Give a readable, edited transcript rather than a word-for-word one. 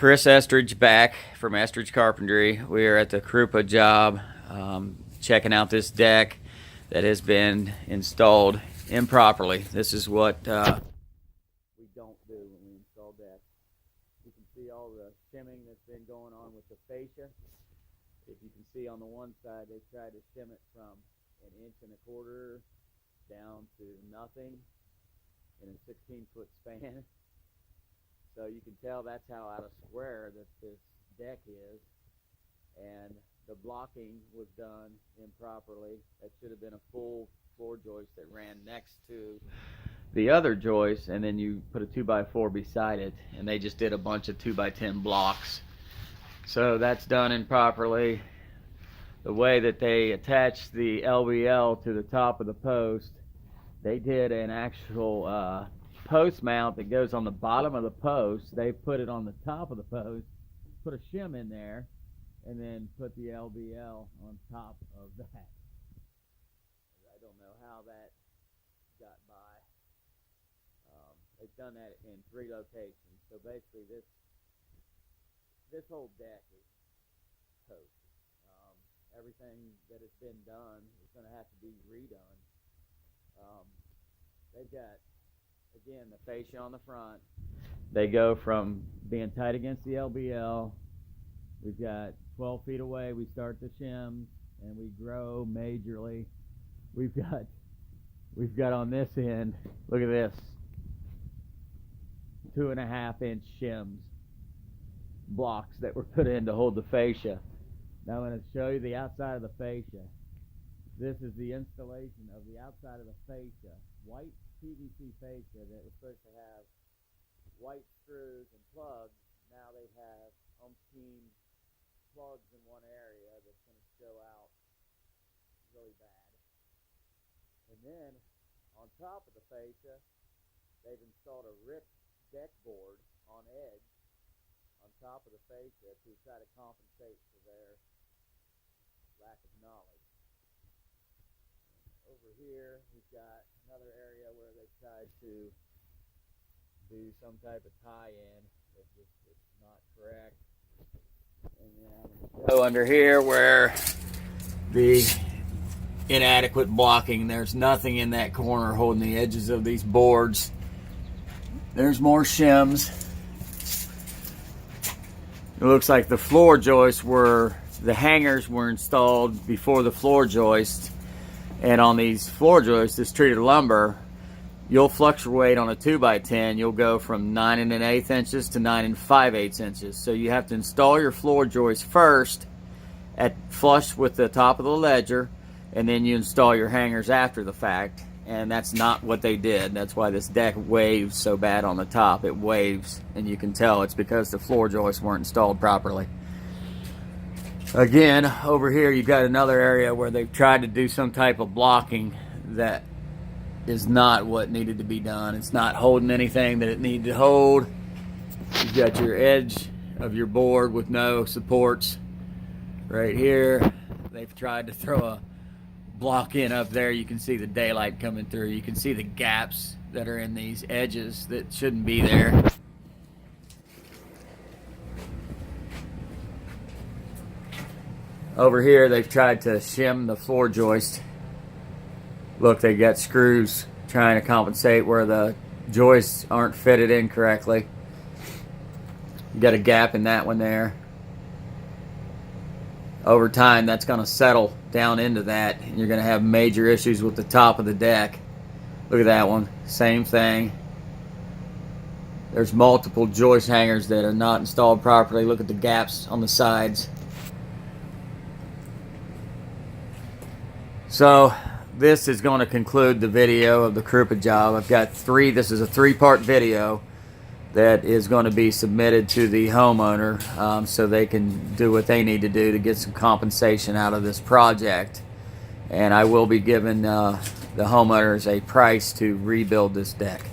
Chris Estridge back from Estridge Carpentry. We are at the Krupa job checking out this deck that has been installed improperly. This is what we don't do when we install decks. You can see all the shimming that's been going on with the fascia. If you can see on the one side, they tried to shim it from 1.25 inches down to nothing in a 16-foot span. So you can tell that's how out of square that this deck is, and the blocking was done improperly. That should have been a full floor joist that ran next to the other joist, and then you put a 2x4 beside it, and they just did a bunch of 2x10 blocks. So that's done improperly. The way that they attached the LVL to the top of the post, they did an actual post mount that goes on the bottom of the post. They put it on the top of the post, put a shim in there, and then put the LVL on top of that. I don't know how that got by. They've done that in 3 locations. So basically this whole deck is toast. Everything that has been done is going to have to be redone. They've got, again, the fascia on the front. They go from being tight against the LBL. We've got 12 feet away. We start the shims and we grow majorly. We've got on this end, look at this, 2.5-inch shims, blocks that were put in to hold the fascia. Now I'm going to show you the outside of the fascia. This is the installation of the outside of the fascia. White PVC fascia that was supposed to have white screws and plugs. Now they have umpteen plugs in one area that's going to show out really bad. And then on top of the fascia, they've installed a ripped deck board on edge on top of the fascia to try to compensate for their lack of knowledge. Over here, we've got another area where they tried to do some type of tie-in. It's not correct. And then I'm going to go under here where the inadequate blocking. There's nothing in that corner holding the edges of these boards. There's more shims. It looks like the floor joists the hangers were installed before the floor joist. And on these floor joists, this treated lumber, you'll fluctuate on a 2x10. You'll go from 9 1/8 inches to 9 5/8 inches. So you have to install your floor joist first at flush with the top of the ledger, and then you install your hangers after the fact. And that's not what they did. That's why this deck waves so bad on the top. It waves, and you can tell it's because the floor joists weren't installed properly. Again, over here you've got another area where they've tried to do some type of blocking that is not what needed to be done. It's not holding anything that it needed to hold. You've got your edge of your board with no supports right here. They've tried to throw a block in up there. You can see the daylight coming through. You can see the gaps that are in these edges that shouldn't be there. Over here they've tried to shim the floor joist. Look, they got screws trying to compensate where the joists aren't fitted in correctly. You got a gap in that one there. Over time that's going to settle down into that, and you're going to have major issues with the top of the deck. Look at that one, same thing. There's multiple joist hangers that are not installed properly. Look at the gaps on the sides. So this is going to conclude the video of the Krupa job. I've got this is a 3-part video that is going to be submitted to the homeowner so they can do what they need to do to get some compensation out of this project. And I will be giving the homeowners a price to rebuild this deck.